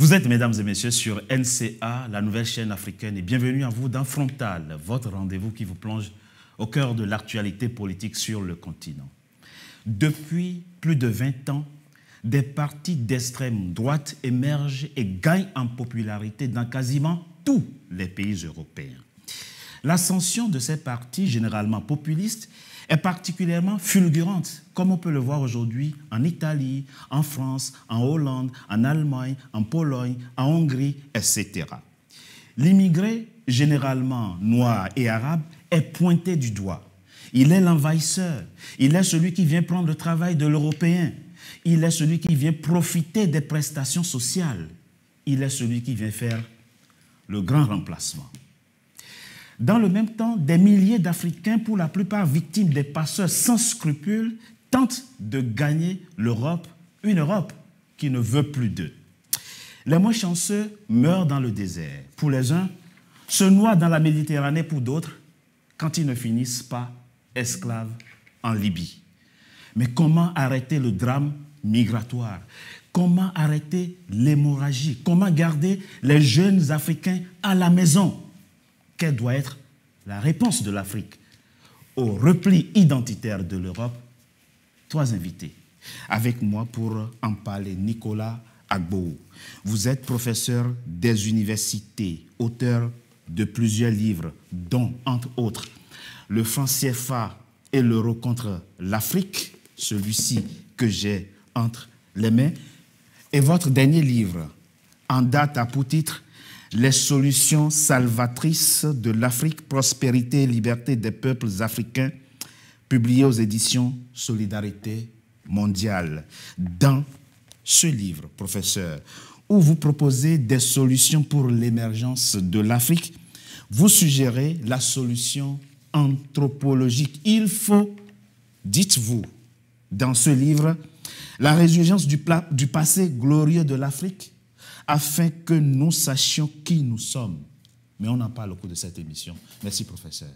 Vous êtes, mesdames et messieurs, sur NCA, la nouvelle chaîne africaine, et bienvenue à vous dans Frontal, votre rendez-vous qui vous plonge au cœur de l'actualité politique sur le continent. Depuis plus de 20 ans, des partis d'extrême droite émergent et gagnent en popularité dans quasiment tous les pays européens. L'ascension de ces partis, généralement populistes, est particulièrement fulgurante, comme on peut le voir aujourd'hui en Italie, en France, en Hollande, en Allemagne, en Pologne, en Hongrie, etc. L'immigré, généralement noir et arabe, est pointé du doigt. Il est l'envahisseur, il est celui qui vient prendre le travail de l'Européen, il est celui qui vient profiter des prestations sociales, il est celui qui vient faire le grand remplacement. Dans le même temps, des milliers d'Africains, pour la plupart victimes des passeurs sans scrupules, tentent de gagner l'Europe, une Europe qui ne veut plus d'eux. Les moins chanceux meurent dans le désert. Pour les uns, se noient dans la Méditerranée pour d'autres, quand ils ne finissent pas esclaves en Libye. Mais comment arrêter le drame migratoire? Comment arrêter l'hémorragie? Comment garder les jeunes Africains à la maison? Quelle doit être la réponse de l'Afrique au repli identitaire de l'Europe? Trois invités. Avec moi pour en parler, Nicolas Agbo. Vous êtes professeur des universités, auteur de plusieurs livres, dont, entre autres, le franc CFA et l'euro contre l'Afrique, celui-ci que j'ai entre les mains, et votre dernier livre, en date à pour titre Les solutions salvatrices de l'Afrique, prospérité et liberté des peuples africains, publié aux éditions Solidarité mondiale. Dans ce livre, professeur, où vous proposez des solutions pour l'émergence de l'Afrique, vous suggérez la solution anthropologique. Il faut, dites-vous, dans ce livre, la résurgence du passé glorieux de l'Afrique, afin que nous sachions qui nous sommes. Mais on en parle au cours de cette émission. Merci, professeur.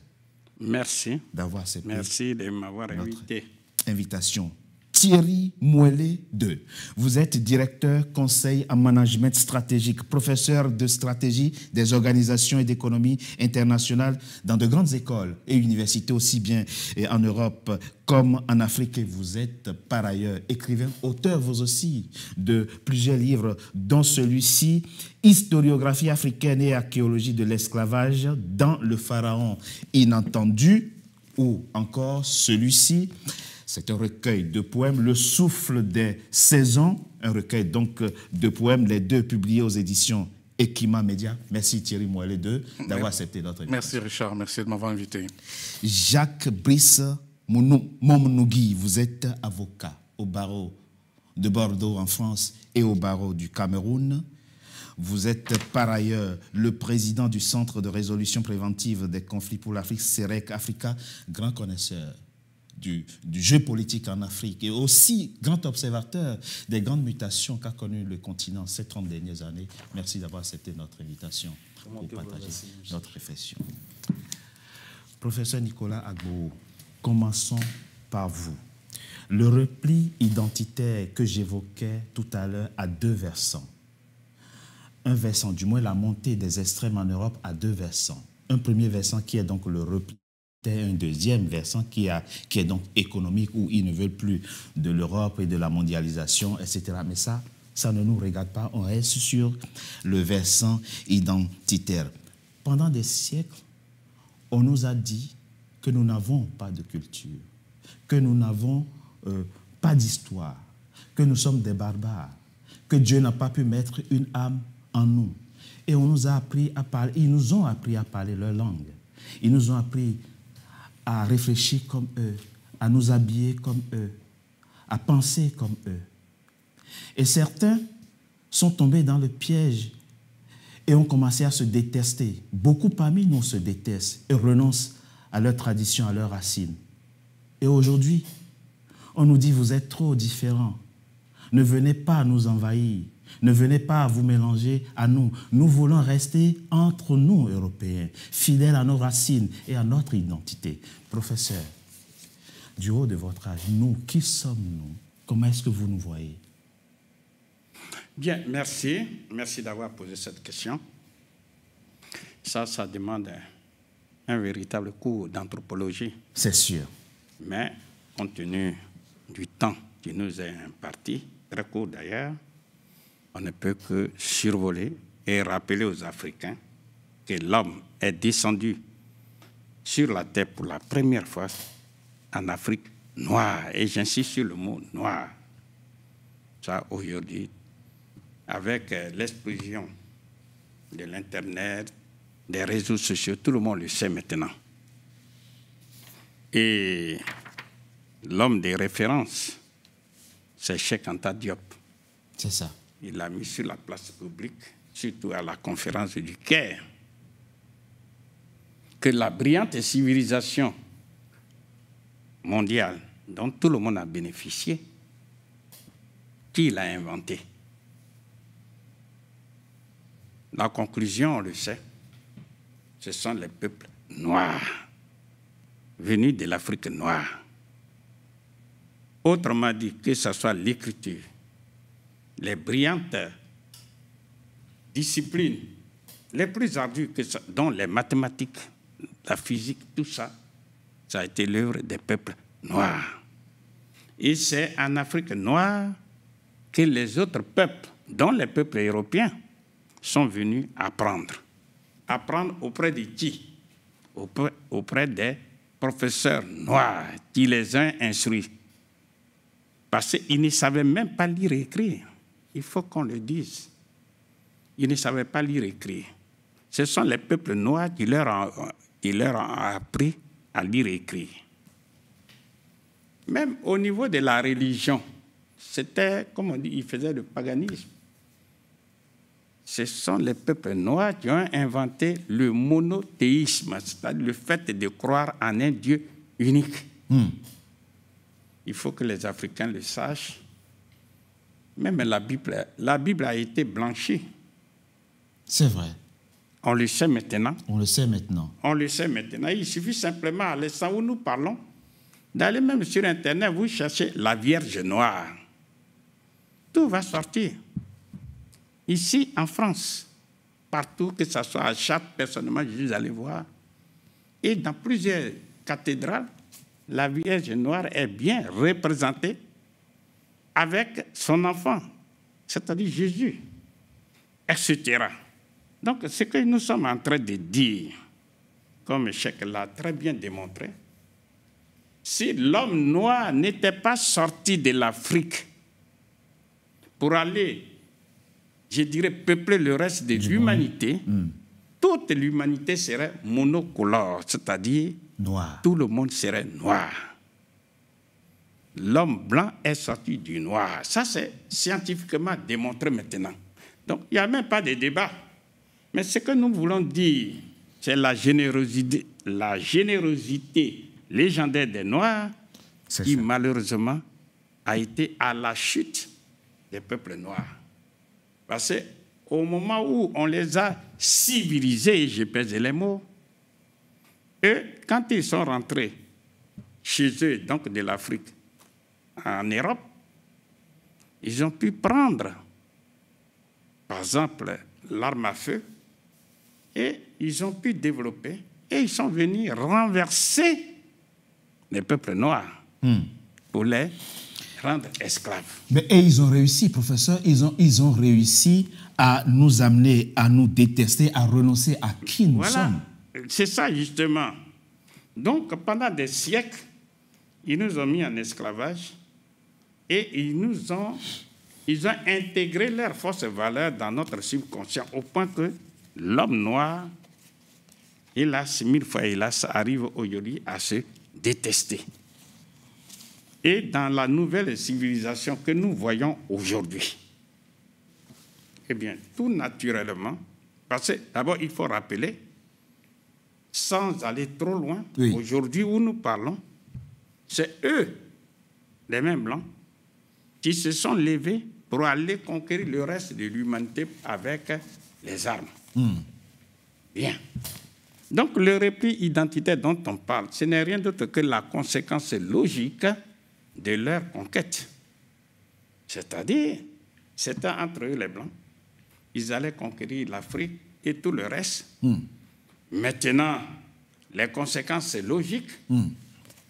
Merci. D'avoir accepté. Merci de m'avoir invité. Invitation. Thierry Mouelet II. Vous êtes directeur conseil en management stratégique, professeur de stratégie des organisations et d'économie internationale dans de grandes écoles et universités aussi bien en Europe comme en Afrique. Et vous êtes par ailleurs écrivain, auteur vous aussi de plusieurs livres, dont celui-ci, Historiographie africaine et archéologie de l'esclavage dans le pharaon inattendu, ou encore celui-ci. C'est un recueil de poèmes, Le souffle des saisons, un recueil donc de poèmes, les deux publiés aux éditions Ekima Média. Merci Thierry Mouelet II d'avoir accepté notre invitation. Merci Richard, merci de m'avoir invité. Jacques Brice Momnougui, vous êtes avocat au barreau de Bordeaux en France et au barreau du Cameroun. Vous êtes par ailleurs le président du Centre de résolution préventive des conflits pour l'Afrique, CEREC Africa, grand connaisseur du jeu politique en Afrique et aussi grand observateur des grandes mutations qu'a connues le continent ces 30 dernières années. Merci d'avoir accepté notre invitation pour partager notre réflexion. Professeur Nicolas Agbo, commençons par vous. Le repli identitaire que j'évoquais tout à l'heure a deux versants. Un versant, du moins la montée des extrêmes en Europe a deux versants. Un premier versant qui est donc le repli. Un deuxième versant qui est donc économique, où ils ne veulent plus de l'Europe et de la mondialisation, etc. Mais ça ne nous regarde pas, on reste sur le versant identitaire. Pendant des siècles, on nous a dit que nous n'avons pas de culture, que nous n'avons pas d'histoire, que nous sommes des barbares, que Dieu n'a pas pu mettre une âme en nous. Et on nous a appris à parler, ils nous ont appris à parler leur langue. Ils nous ont appris à réfléchir comme eux, à nous habiller comme eux, à penser comme eux. Et certains sont tombés dans le piège et ont commencé à se détester. Beaucoup parmi nous se détestent et renoncent à leur tradition, à leurs racines. Et aujourd'hui, on nous dit, vous êtes trop différents. Ne venez pas nous envahir. Ne venez pas vous mélanger à nous. Nous voulons rester entre nous, Européens, fidèles à nos racines et à notre identité. Professeur, du haut de votre âge, nous, qui sommes-nous? Comment est-ce que vous nous voyez? Bien, merci. Merci d'avoir posé cette question. Ça demande un véritable cours d'anthropologie. C'est sûr. Mais compte tenu du temps qui nous est imparti, très court d'ailleurs, on ne peut que survoler et rappeler aux Africains que l'homme est descendu sur la terre pour la première fois en Afrique noire. Et j'insiste sur le mot noir. Ça, aujourd'hui, avec l'explosion de l'Internet, des réseaux sociaux, tout le monde le sait maintenant. Et l'homme de référence, c'est Cheikh Anta Diop. C'est ça. Il l'a mis sur la place publique, surtout à la conférence du Caire, que la brillante civilisation mondiale dont tout le monde a bénéficié, qui l'a inventée? La conclusion, on le sait, ce sont les peuples noirs, venus de l'Afrique noire. Autrement dit, que ce soit l'écriture, les brillantes disciplines les plus ardues, dont les mathématiques, la physique, tout ça, ça a été l'œuvre des peuples noirs. Et c'est en Afrique noire que les autres peuples, dont les peuples européens, sont venus apprendre. Apprendre auprès de qui? Auprès des professeurs noirs qui les ont instruits. Parce qu'ils ne savaient même pas lire et écrire. Il faut qu'on le dise. Ils ne savaient pas lire et écrire. Ce sont les peuples noirs qui leur ont appris à lire et écrire. Même au niveau de la religion, c'était, comme on dit, ils faisaient le paganisme. Ce sont les peuples noirs qui ont inventé le monothéisme, c'est-à-dire le fait de croire en un Dieu unique. Il faut que les Africains le sachent. Même la Bible a été blanchie. C'est vrai. On le sait maintenant. On le sait maintenant. On le sait maintenant. Il suffit simplement, à l'instant où nous parlons, d'aller même sur Internet, vous cherchez la Vierge noire. Tout va sortir. Ici, en France, partout, que ce soit à Chartres, personnellement, je suis allé voir. Et dans plusieurs cathédrales, la Vierge noire est bien représentée avec son enfant, c'est-à-dire Jésus, etc. Donc, ce que nous sommes en train de dire, comme Cheikh l'a très bien démontré, si l'homme noir n'était pas sorti de l'Afrique pour aller, je dirais, peupler le reste de l'humanité, toute l'humanité serait monocolore, c'est-à-dire noir. Tout le monde serait noir. L'homme blanc est sorti du noir. Ça, c'est scientifiquement démontré maintenant. Donc, il n'y a même pas de débat. Mais ce que nous voulons dire, c'est la générosité légendaire des Noirs qui, malheureusement, a été à la chute des peuples noirs. Parce qu'au moment où on les a civilisés, je pèse les mots, eux, quand ils sont rentrés chez eux, donc de l'Afrique, en Europe, ils ont pu prendre, par exemple, l'arme à feu, et ils ont pu développer, et ils sont venus renverser les peuples noirs pour les rendre esclaves. Mais et ils ont réussi, professeur, ils ont réussi à nous amener, à nous détester, à renoncer à qui nous sommes. C'est ça, justement. Donc, pendant des siècles, ils nous ont mis en esclavage et ils ont intégré leurs fausses valeurs dans notre subconscient au point que l'homme noir, hélas, 1000 fois hélas, arrive aujourd'hui à se détester. Et dans la nouvelle civilisation que nous voyons aujourd'hui, eh bien, tout naturellement, parce que d'abord, il faut rappeler, sans aller trop loin, aujourd'hui où nous parlons, c'est eux, les mêmes blancs, qui se sont levés pour aller conquérir le reste de l'humanité avec les armes. Bien. Donc, le repli identitaire dont on parle, ce n'est rien d'autre que la conséquence logique de leur conquête. C'est-à-dire, C'était entre eux les Blancs. Ils allaient conquérir l'Afrique et tout le reste. Maintenant, les conséquences, c'est logique.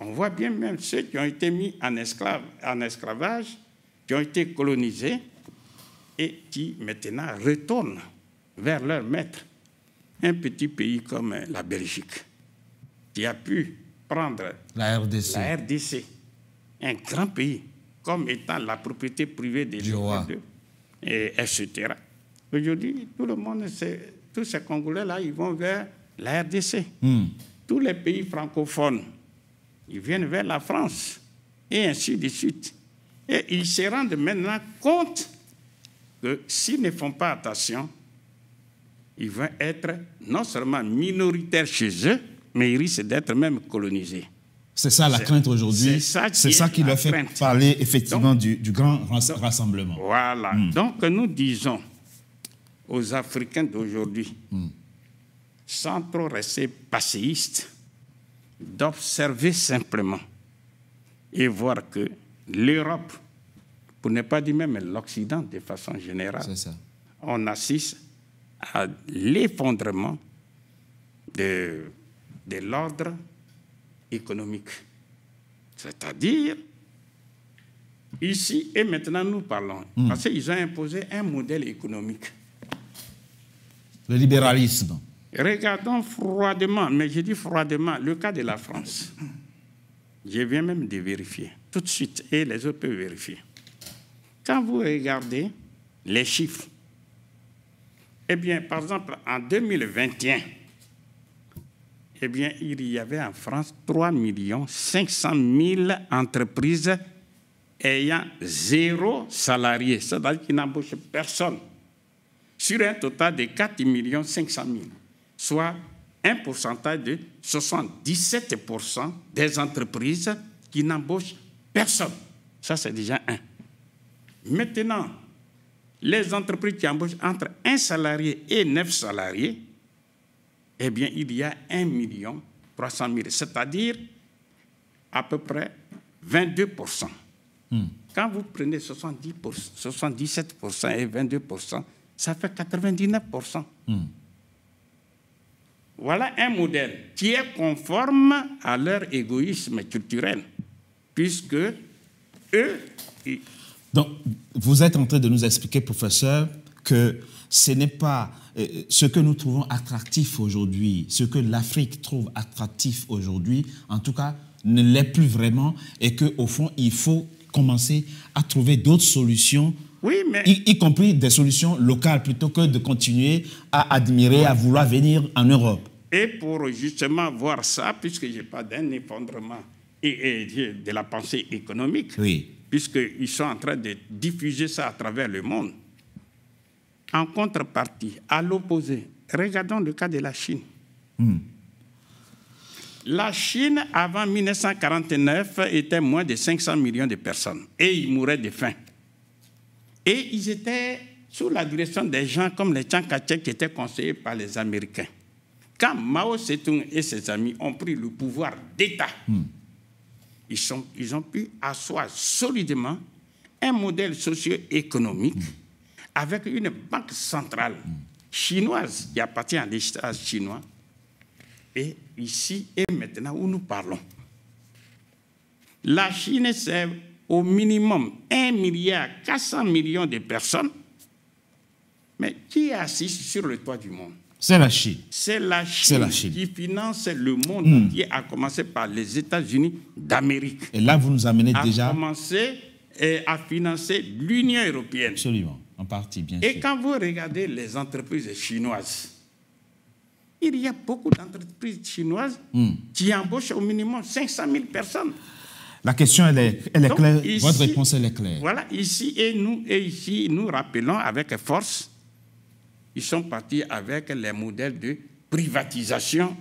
On voit bien même ceux qui ont été mis en esclavage, qui ont été colonisés et qui maintenant retournent vers leur maître. Un petit pays comme la Belgique, qui a pu prendre la RDC, un grand pays, comme étant la propriété privée des roi, et etc. Aujourd'hui, tout le monde, tous ces Congolais-là, ils vont vers la RDC. Tous les pays francophones, ils viennent vers la France, et ainsi de suite. Et ils se rendent maintenant compte que s'ils ne font pas attention, ils vont être non seulement minoritaires chez eux, mais ils risquent d'être même colonisés. C'est ça la crainte aujourd'hui. C'est ça qui leur fait parler effectivement du grand rassemblement. Voilà. Donc nous disons aux Africains d'aujourd'hui, sans trop rester passéistes, d'observer simplement et voir que l'Europe, pour ne pas dire même l'Occident de façon générale, on assiste à l'effondrement de l'ordre économique. C'est-à-dire, ici et maintenant nous parlons, parce qu'ils ont imposé un modèle économique. Le libéralisme. Regardons froidement, mais je dis froidement, le cas de la France. Je viens même de vérifier, tout de suite, et les autres peuvent vérifier. Quand vous regardez les chiffres, eh bien, par exemple, en 2021, eh bien, il y avait en France 3 500 000 entreprises ayant 0 salarié, c'est-à-dire qui n'embauchent personne, sur un total de 4 500 000, soit un pourcentage de 77% des entreprises qui n'embauchent personne. Ça, c'est déjà un. Maintenant, les entreprises qui embauchent entre 1 salarié et 9 salariés, eh bien, il y a 1 300 000, c'est-à-dire à peu près 22%. Quand vous prenez 77% et 22%, ça fait 99%. Voilà un modèle qui est conforme à leur égoïsme culturel, puisque eux... Donc, vous êtes en train de nous expliquer, professeur, que ce n'est pas ce que nous trouvons attractif aujourd'hui, ce que l'Afrique trouve attractif aujourd'hui, en tout cas, ne l'est plus vraiment, et qu'au fond, il faut commencer à trouver d'autres solutions, oui, mais... y compris des solutions locales, plutôt que de continuer à admirer, à vouloir venir en Europe. Et pour justement voir ça, puisque je parle d'un effondrement et de la pensée économique, puisqu'ils sont en train de diffuser ça à travers le monde, en contrepartie, à l'opposé, regardons le cas de la Chine. La Chine, avant 1949, était moins de 500 millions de personnes. Et ils mouraient de faim. Et ils étaient sous la direction des gens comme les Chiang Kai-shek qui étaient conseillés par les Américains. Quand Mao Tse-tung et ses amis ont pris le pouvoir d'État, ils ont pu asseoir solidement un modèle socio-économique avec une banque centrale chinoise qui appartient à l'État chinois. Et ici et maintenant où nous parlons, la Chine, c'est au minimum 1,4 milliard de personnes. Mais qui est assis sur le toit du monde? C'est la Chine. C'est la Chine qui finance le monde entier, à commencer par les États-Unis d'Amérique. Et là, vous nous amenez déjà... à commencer à financer l'Union européenne. Absolument, en partie, bien sûr. Et quand vous regardez les entreprises chinoises, il y a beaucoup d'entreprises chinoises qui embauchent au minimum 500 000 personnes. La question, elle est claire. Ici, votre réponse, elle est claire. Voilà, ici, ici, nous rappelons avec force, ils sont partis avec les modèles de privatisation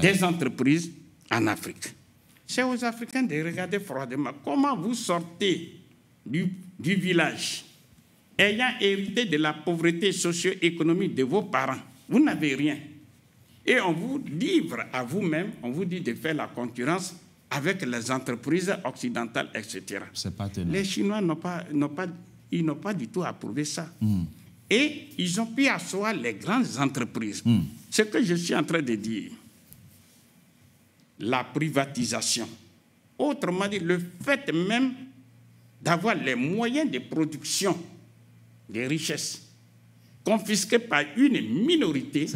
des entreprises en Afrique. C'est aux Africains de regarder froidement comment vous sortez du village ayant hérité de la pauvreté socio-économique de vos parents. Vous n'avez rien. Et on vous livre à vous-même, on vous dit de faire la concurrence avec les entreprises occidentales, etc. C'est pas tenable. Les Chinois n'ont pas ils n'ont pas du tout approuvé ça. Et ils ont pu asseoir les grandes entreprises. Ce que je suis en train de dire, la privatisation, autrement dit, le fait même d'avoir les moyens de production des richesses confisqués par une minorité,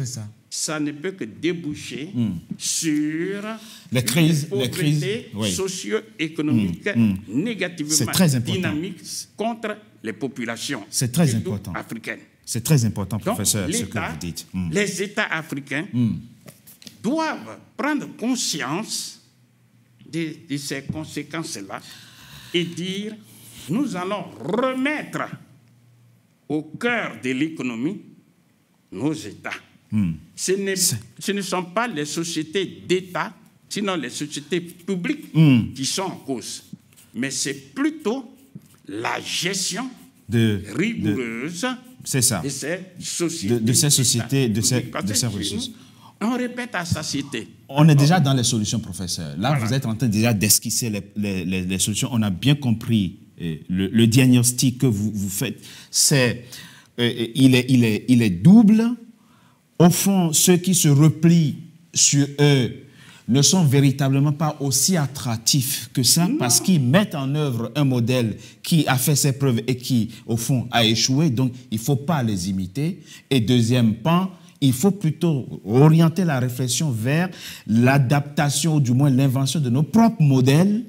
ça ne peut que déboucher sur les crises socio-économiques négativement dynamiques contre les populations C'est très important. africaines. C'est très important, professeur, donc, ce que vous dites. Les États africains doivent prendre conscience de ces conséquences-là et dire, nous allons remettre au cœur de l'économie nos États. Ce ne sont pas les sociétés d'État, sinon les sociétés publiques qui sont en cause. Mais c'est plutôt la gestion rigoureuse de ces sociétés, de ces ressources. On répète à satiété. On est déjà dans les solutions, professeur. Là, vous êtes en train déjà d'esquisser les solutions. On a bien compris le diagnostic que vous faites. Il est double. Au fond, ceux qui se replient sur eux ne sont véritablement pas aussi attractifs que ça parce qu'ils mettent en œuvre un modèle qui a fait ses preuves et qui, au fond, a échoué. Donc, il ne faut pas les imiter. Et deuxième pan, il faut plutôt orienter la réflexion vers l'adaptation, ou du moins l'invention de nos propres modèles,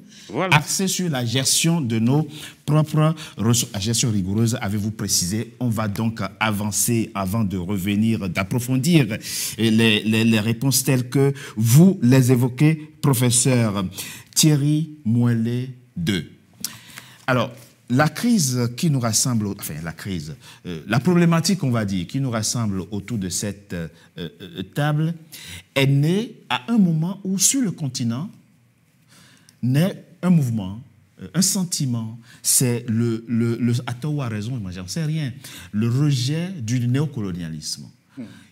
axés sur la gestion de nos propres ressources. La gestion rigoureuse, avez-vous précisé. On va donc avancer avant de revenir, d'approfondir les réponses telles que vous les évoquez, professeur Thierry Moëllet II. Alors, la crise qui nous rassemble, enfin la problématique, on va dire, qui nous rassemble autour de cette table est née à un moment où sur le continent naît un mouvement, un sentiment, c'est à tort ou à raison, moi j'en sais rien, le rejet du néocolonialisme.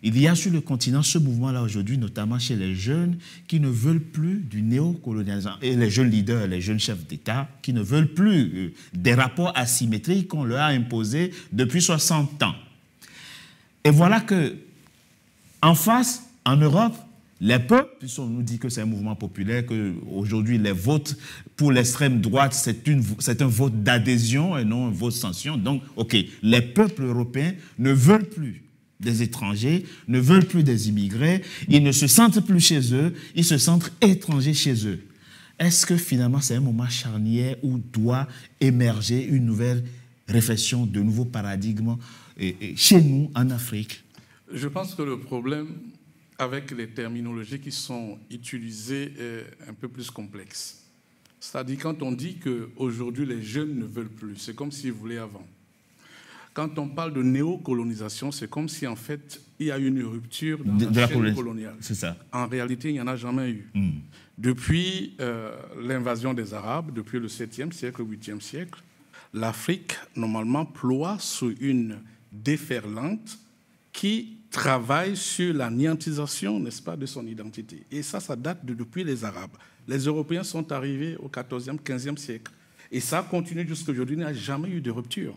Il y a sur le continent ce mouvement-là aujourd'hui, notamment chez les jeunes qui ne veulent plus du néocolonialisme, et les jeunes leaders, les jeunes chefs d'État qui ne veulent plus des rapports asymétriques qu'on leur a imposés depuis 60 ans. Et voilà que, en face, en Europe, les peuples, puisqu'on nous dit que c'est un mouvement populaire, qu'aujourd'hui les votes pour l'extrême droite, c'est un vote d'adhésion et non un vote sanction. Donc, OK, les peuples européens ne veulent plus des étrangers, ne veulent plus des immigrés, ils ne se sentent plus chez eux, ils se sentent étrangers chez eux. Est-ce que finalement c'est un moment charnière où doit émerger une nouvelle réflexion, de nouveaux paradigmes chez nous, en Afrique? Je pense que le problème avec les terminologies qui sont utilisées est un peu plus complexe. C'est-à-dire quand on dit qu'aujourd'hui les jeunes ne veulent plus, c'est comme s'ils voulaient avant. Quand on parle de néocolonisation, c'est comme si en fait il y a une rupture dans la chaîne coloniale. C'est ça. En réalité, il n'y en a jamais eu. Depuis l'invasion des Arabes, depuis le 7e siècle, 8e siècle, l'Afrique, normalement, ploie sous une déferlante qui travaille sur la niantisation, n'est-ce pas, de son identité. Et ça date depuis les Arabes. Les Européens sont arrivés au 14e, 15e siècle. Et ça continue jusqu'à aujourd'hui, il n'y a jamais eu de rupture.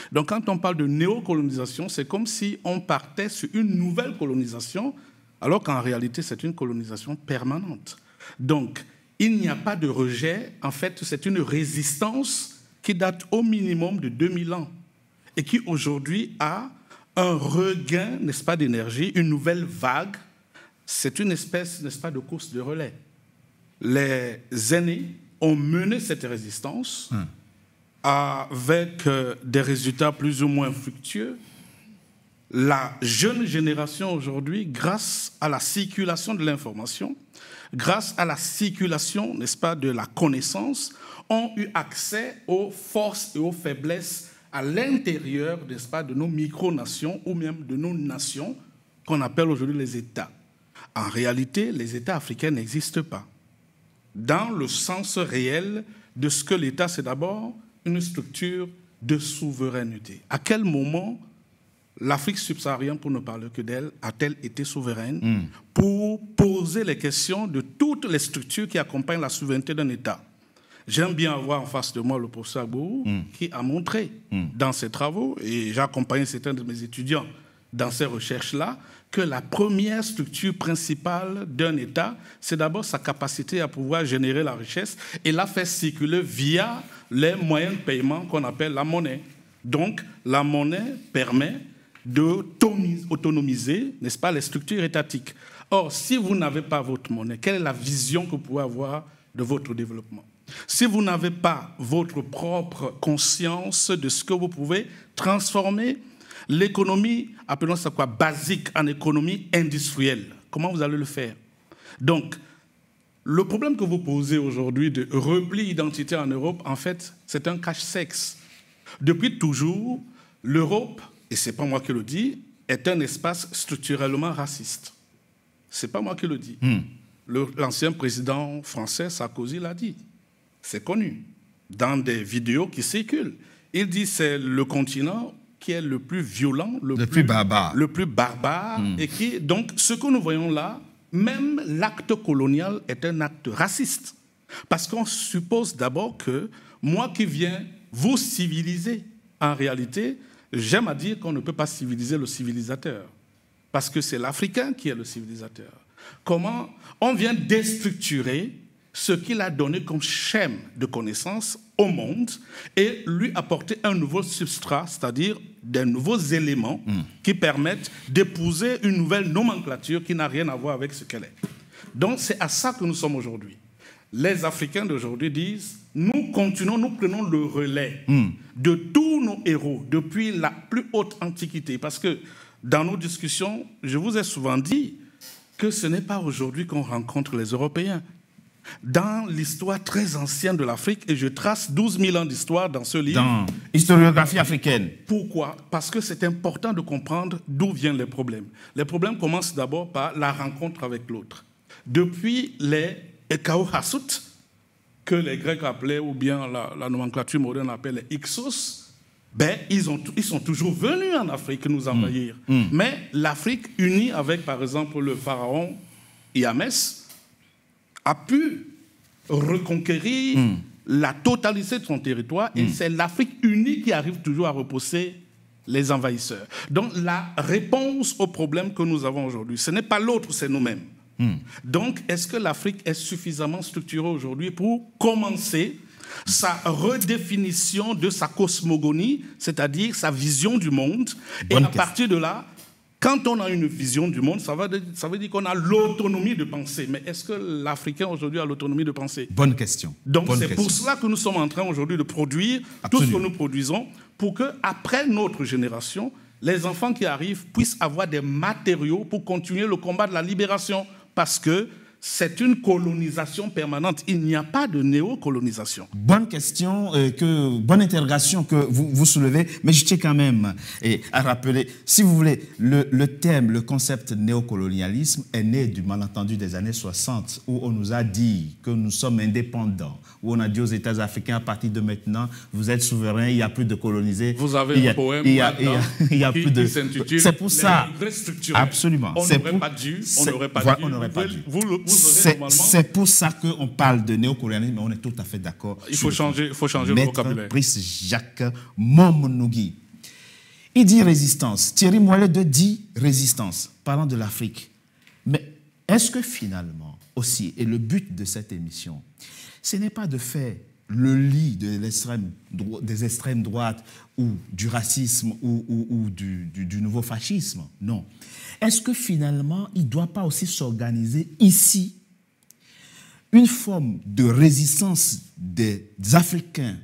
Donc quand on parle de néocolonisation, c'est comme si on partait sur une nouvelle colonisation, alors qu'en réalité, c'est une colonisation permanente. Donc, il n'y a pas de rejet. En fait, c'est une résistance qui date au minimum de 2000 ans et qui aujourd'hui a un regain, n'est-ce pas, d'énergie, une nouvelle vague. C'est une espèce, n'est-ce pas, de course de relais. Les aînés ont mené cette résistance avec des résultats plus ou moins fructueux. La jeune génération aujourd'hui, grâce à la circulation de l'information, grâce à la circulation, n'est-ce pas, de la connaissance, ont eu accès aux forces et aux faiblesses à l'intérieur, n'est-ce pas, de nos micro-nations ou même de nos nations qu'on appelle aujourd'hui les États. En réalité, les États africains n'existent pas. Dans le sens réel de ce que l'État, c'est d'abord une structure de souveraineté. À quel moment l'Afrique subsaharienne, pour ne parler que d'elle, a-t-elle été souveraine pour poser les questions de toutes les structures qui accompagnent la souveraineté d'un État? j'aime bien avoir en face de moi le professeur Agbourou qui a montré dans ses travaux, et j'ai accompagné certains de mes étudiants dans ces recherches-là, que la première structure principale d'un État, c'est d'abord sa capacité à pouvoir générer la richesse et la faire circuler via les moyens de paiement qu'on appelle la monnaie. Donc, la monnaie permet d'autonomiser, n'est-ce pas, les structures étatiques. Or, si vous n'avez pas votre monnaie, quelle est la vision que vous pouvez avoir de votre développement? Si vous n'avez pas votre propre conscience de ce que vous pouvez transformer l'économie, appelons ça quoi, basique, en économie industrielle, comment vous allez le faire? Donc, le problème que vous posez aujourd'hui de repli identitaire en Europe, en fait, c'est un cache-sexe. Depuis toujours, l'Europe, et ce n'est pas moi qui le dis, est un espace structurellement raciste. Ce n'est pas moi qui le dis. L'ancien président français Sarkozy l'a dit. C'est connu. Dans des vidéos qui circulent. Il dit que c'est le continent qui est le plus violent, le plus barbare. Le plus barbare. Et qui, donc, ce que nous voyons là, même l'acte colonial est un acte raciste. Parce qu'on suppose d'abord que moi qui viens vous civiliser, en réalité, j'aime à dire qu'on ne peut pas civiliser le civilisateur. Parce que c'est l'Africain qui est le civilisateur. Comment on vient déstructurer ce qu'il a donné comme schème de connaissances au monde et lui apporter un nouveau substrat, c'est-à-dire des nouveaux éléments qui permettent d'épouser une nouvelle nomenclature qui n'a rien à voir avec ce qu'elle est. Donc c'est à ça que nous sommes aujourd'hui. Les Africains d'aujourd'hui disent, nous continuons, nous prenons le relais de tous nos héros depuis la plus haute antiquité. Parce que dans nos discussions, je vous ai souvent dit que ce n'est pas aujourd'hui qu'on rencontre les Européens. Dans l'histoire très ancienne de l'Afrique, et je trace 12 000 ans d'histoire dans ce livre. Dans Historiographie africaine. Pourquoi? Parce que c'est important de comprendre d'où viennent les problèmes. Les problèmes commencent d'abord par la rencontre avec l'autre. Depuis les Ekao Hassut, que les Grecs appelaient, ou bien la nomenclature moderne appelle les Hyksos, ben, ils sont toujours venus en Afrique nous envahir. Mais l'Afrique, unie avec, par exemple, le pharaon Iamès, a pu reconquérir la totalité de son territoire et c'est l'Afrique unie qui arrive toujours à repousser les envahisseurs. Donc la réponse au problème que nous avons aujourd'hui, ce n'est pas l'autre, c'est nous-mêmes. Donc est-ce que l'Afrique est suffisamment structurée aujourd'hui pour commencer sa redéfinition de sa cosmogonie, c'est-à-dire sa vision du monde, et à partir de là, quand on a une vision du monde, ça veut dire qu'on a l'autonomie de penser. Mais est-ce que l'Africain aujourd'hui a l'autonomie de penser? Bonne question. Donc c'est pour cela que nous sommes en train aujourd'hui de produire tout ce que nous produisons pour qu'après notre génération, les enfants qui arrivent puissent avoir des matériaux pour continuer le combat de la libération. Parce que c'est une colonisation permanente. Il n'y a pas de néocolonisation. Bonne question, bonne interrogation que vous soulevez, mais je tiens quand même à rappeler, si vous voulez, le thème, le concept néocolonialisme est né du malentendu des années 60, où on nous a dit que nous sommes indépendants, où on a dit aux États africains, à partir de maintenant, vous êtes souverains, il n'y a plus de colonisés. Vous avez un poème il y a plus de... C'est pour ça. Absolument. On n'aurait pas dû. On n'aurait pas dû. C'est pour ça qu'on parle de néocolonialisme, mais on est tout à fait d'accord. Il faut changer le vocabulaire. Maître Brice Jacques Momonougui. Il dit résistance. Thierry Moilet dit résistance, parlant de l'Afrique. Mais est-ce que finalement, aussi, et le but de cette émission, ce n'est pas de faire le lit des extrêmes droites ou du racisme ou du nouveau fascisme? Non. Est-ce que finalement, il ne doit pas aussi s'organiser ici une forme de résistance des Africains,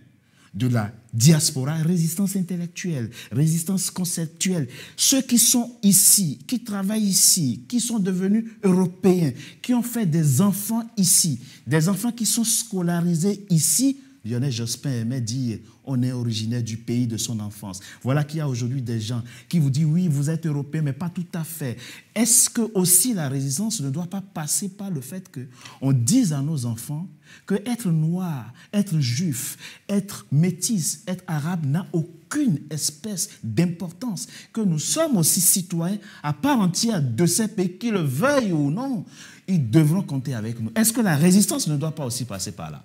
de la diaspora, résistance intellectuelle, résistance conceptuelle, ceux qui sont ici, qui travaillent ici, qui sont devenus européens, qui ont fait des enfants ici, des enfants qui sont scolarisés ici? Lionel Jospin aimait dire « on est originaire du pays de son enfance ». Voilà qu'il y a aujourd'hui des gens qui vous disent « oui, vous êtes européen, mais pas tout à fait ». Est-ce que aussi la résistance ne doit pas passer par le fait qu'on dise à nos enfants que être noir, être juif, être métis, être arabe n'a aucune espèce d'importance, que nous sommes aussi citoyens à part entière de ces pays, qu'ils le veuillent ou non, ils devront compter avec nous. Est-ce que la résistance ne doit pas aussi passer par là?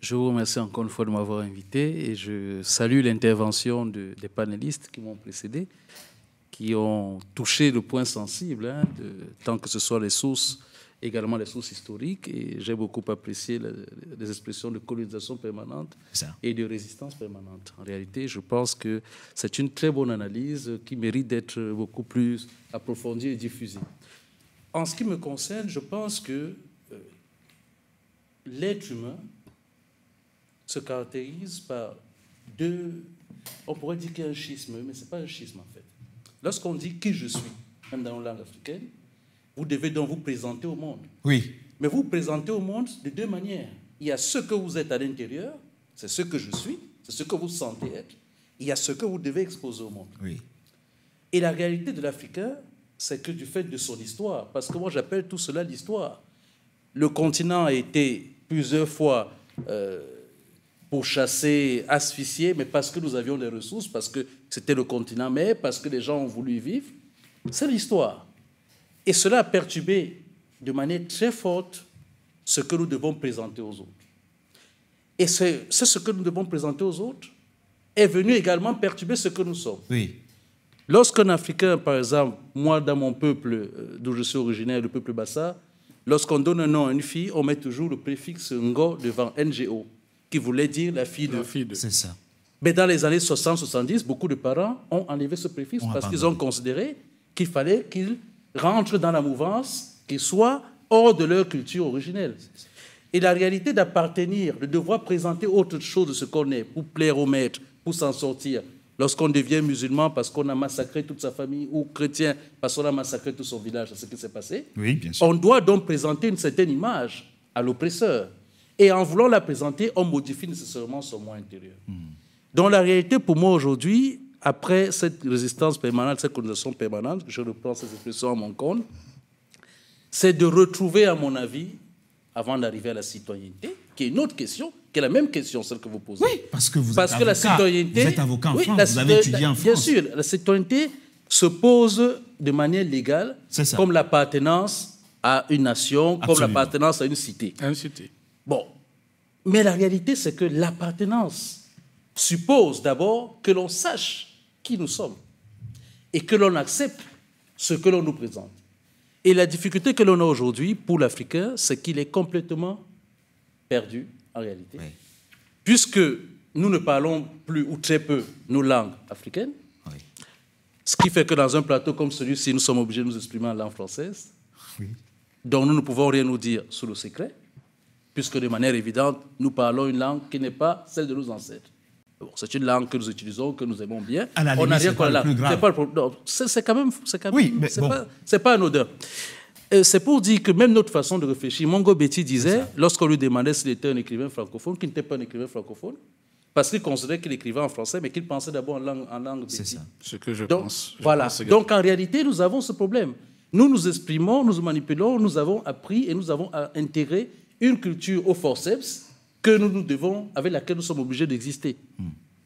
Je vous remercie encore une fois de m'avoir invité et je salue l'intervention des panélistes qui m'ont précédé, qui ont touché le point sensible, tant que ce soit les sources, également les sources historiques. Et j'ai beaucoup apprécié les expressions de colonisation permanente et de résistance permanente. En réalité, je pense que c'est une très bonne analyse qui mérite d'être beaucoup plus approfondie et diffusée. En ce qui me concerne, je pense que l'être humain se caractérise par deux... On pourrait dire qu'il y a un schisme, mais ce n'est pas un schisme en fait. Lorsqu'on dit qui je suis, même dans la langue africaine, vous devez donc vous présenter au monde. Oui. Mais vous vous présentez au monde de deux manières. Il y a ce que vous êtes à l'intérieur, c'est ce que je suis, c'est ce que vous sentez être. Il y a ce que vous devez exposer au monde. Oui. Et la réalité de l'Africain, c'est que du fait de son histoire, parce que moi j'appelle tout cela l'histoire. Le continent a été plusieurs fois pourchassé, asphyxié, mais parce que nous avions des ressources, parce que c'était le continent, mais parce que les gens ont voulu y vivre. C'est l'histoire. Et cela a perturbé de manière très forte ce que nous devons présenter aux autres. Et c'est ce que nous devons présenter aux autres est venu également perturber ce que nous sommes. Oui. Lorsqu'un Africain, par exemple, moi dans mon peuple d'où je suis originaire, le peuple Bassa, lorsqu'on donne un nom à une fille, on met toujours le préfixe Ngo devant NGO, qui voulait dire la fille de. C'est ça. Mais dans les années 60-70, beaucoup de parents ont enlevé ce préfixe parce qu'ils ont considéré qu'il fallait qu'ils rentrent dans la mouvance, qu'ils soient hors de leur culture originelle. Et la réalité d'appartenir, de devoir présenter autre chose de ce qu'on est, pour plaire au maître, pour s'en sortir, lorsqu'on devient musulman parce qu'on a massacré toute sa famille, ou chrétien parce qu'on a massacré tout son village, c'est ce qui s'est passé. Oui, bien sûr. On doit donc présenter une certaine image à l'oppresseur. Et en voulant la présenter, on modifie nécessairement son moi intérieur. Donc la réalité pour moi aujourd'hui, après cette résistance permanente, cette colonisation permanente, je reprends ces expressions à mon compte, c'est de retrouver, à mon avis, avant d'arriver à la citoyenneté, qui est une autre question, qui est la même question, celle que vous posez. Oui, parce que vous êtes avocat. La citoyenneté, vous êtes avocat en France, vous avez étudié en France. Bien sûr, la citoyenneté se pose de manière légale, comme l'appartenance à une nation, comme l'appartenance à une cité. Une cité. Bon, mais la réalité, c'est que l'appartenance suppose d'abord que l'on sache qui nous sommes et que l'on accepte ce que l'on nous présente. Et la difficulté que l'on a aujourd'hui pour l'Africain, c'est qu'il est complètement perdu en réalité, puisque nous ne parlons plus ou très peu nos langues africaines, ce qui fait que dans un plateau comme celui-ci, nous sommes obligés de nous exprimer en langue française, dont nous ne pouvons rien nous dire sous le secret, puisque de manière évidente, nous parlons une langue qui n'est pas celle de nos ancêtres. Bon, c'est une langue que nous utilisons, que nous aimons bien. On n'a rien contre la langue. C'est pas le problème. C'est quand même, oui, mais c'est pas anodin. C'est pour dire que même notre façon de réfléchir, Mongo Betty disait, lorsqu'on lui demandait s'il était un écrivain francophone, qu'il n'était pas un écrivain francophone, parce qu'il considérait qu'il écrivait en français, mais qu'il pensait d'abord en langue Betty. C'est ça. Ce que je pense. Voilà. Donc en réalité, nous avons ce problème. Nous nous exprimons, nous manipulons, nous avons appris et nous avons intégré une culture au forceps que nous devons, avec laquelle nous sommes obligés d'exister,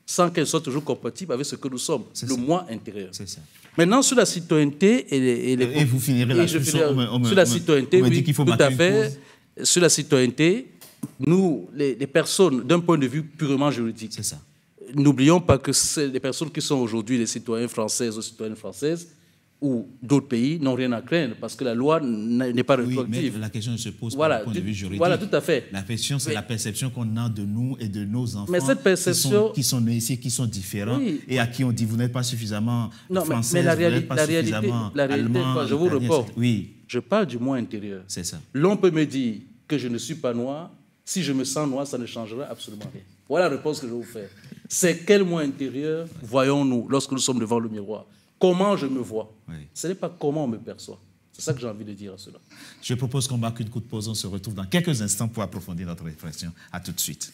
sans qu'elle soit toujours compatible avec ce que nous sommes, le moi intérieur. C'est ça. Maintenant, sur la citoyenneté et vous finirez la sur la citoyenneté, oui, tout à fait. Sur la citoyenneté, nous, les personnes, d'un point de vue purement juridique, n'oublions pas que les personnes qui sont aujourd'hui les citoyens français ou citoyennes françaises ou d'autres pays n'ont rien à craindre parce que la loi n'est pas rétroactive. Mais la question se pose par le point de vue juridique. Voilà, tout à fait. La question, c'est la perception qu'on a de nous et de nos enfants, mais cette perception, qui sont nés ici, qui sont différents, et à qui on dit vous n'êtes pas suffisamment français, vous n'êtes pas suffisamment allemand. Je vous reporte. Oui. Je parle du moi intérieur. C'est ça. L'on peut me dire que je ne suis pas noir. Si je me sens noir, ça ne changera absolument rien. Voilà la réponse que je vais vous faire. C'est quel moi intérieur voyons-nous lorsque nous sommes devant le miroir? Comment je me vois? Ce n'est pas comment on me perçoit. C'est ça que j'ai envie de dire à cela. Je propose qu'on marque une courte pause. On se retrouve dans quelques instants pour approfondir notre réflexion. À tout de suite.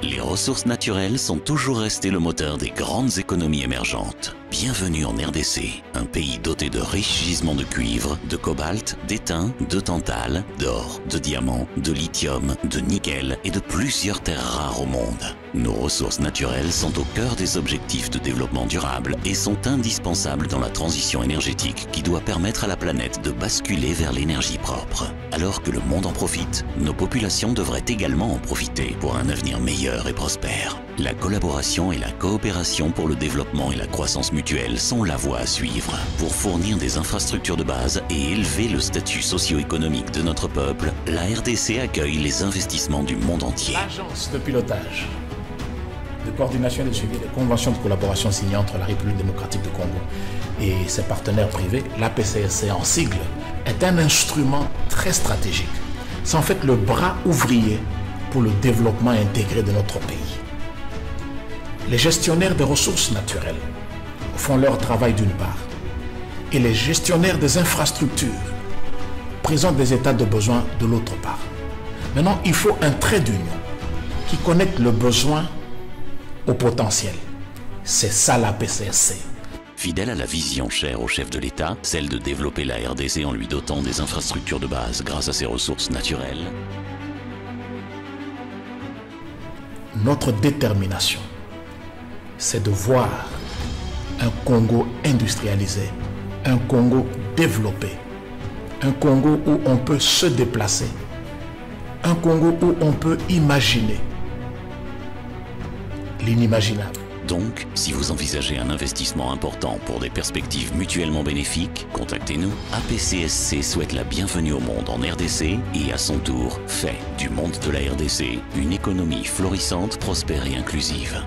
Les ressources naturelles sont toujours restées le moteur des grandes économies émergentes. Bienvenue en RDC, un pays doté de riches gisements de cuivre, de cobalt, d'étain, de tantale, d'or, de diamants, de lithium, de nickel et de plusieurs terres rares au monde. Nos ressources naturelles sont au cœur des objectifs de développement durable et sont indispensables dans la transition énergétique qui doit permettre à la planète de basculer vers l'énergie propre. Alors que le monde en profite, nos populations devraient également en profiter pour un avenir meilleur et prospère. La collaboration et la coopération pour le développement et la croissance mutuelle sont la voie à suivre. Pour fournir des infrastructures de base et élever le statut socio-économique de notre peuple, la RDC accueille les investissements du monde entier. L'agence de pilotage, de coordination et de suivi des conventions de collaboration signées entre la République démocratique du Congo et ses partenaires privés, l'APCSC en sigle, est un instrument très stratégique. C'est en fait le bras ouvrier pour le développement intégré de notre pays. Les gestionnaires des ressources naturelles font leur travail d'une part, et les gestionnaires des infrastructures présentent des états de besoin de l'autre part. Maintenant, il faut un trait d'union qui connecte le besoin au potentiel. C'est ça la PCSC. Fidèle à la vision chère au chef de l'État, celle de développer la RDC en lui dotant des infrastructures de base grâce à ses ressources naturelles, notre détermination, c'est de voir un Congo industrialisé, un Congo développé, un Congo où on peut se déplacer, un Congo où on peut imaginer l'inimaginable. Donc, si vous envisagez un investissement important pour des perspectives mutuellement bénéfiques, contactez-nous. APCSC souhaite la bienvenue au monde en RDC et à son tour fait du monde de la RDC une économie florissante, prospère et inclusive.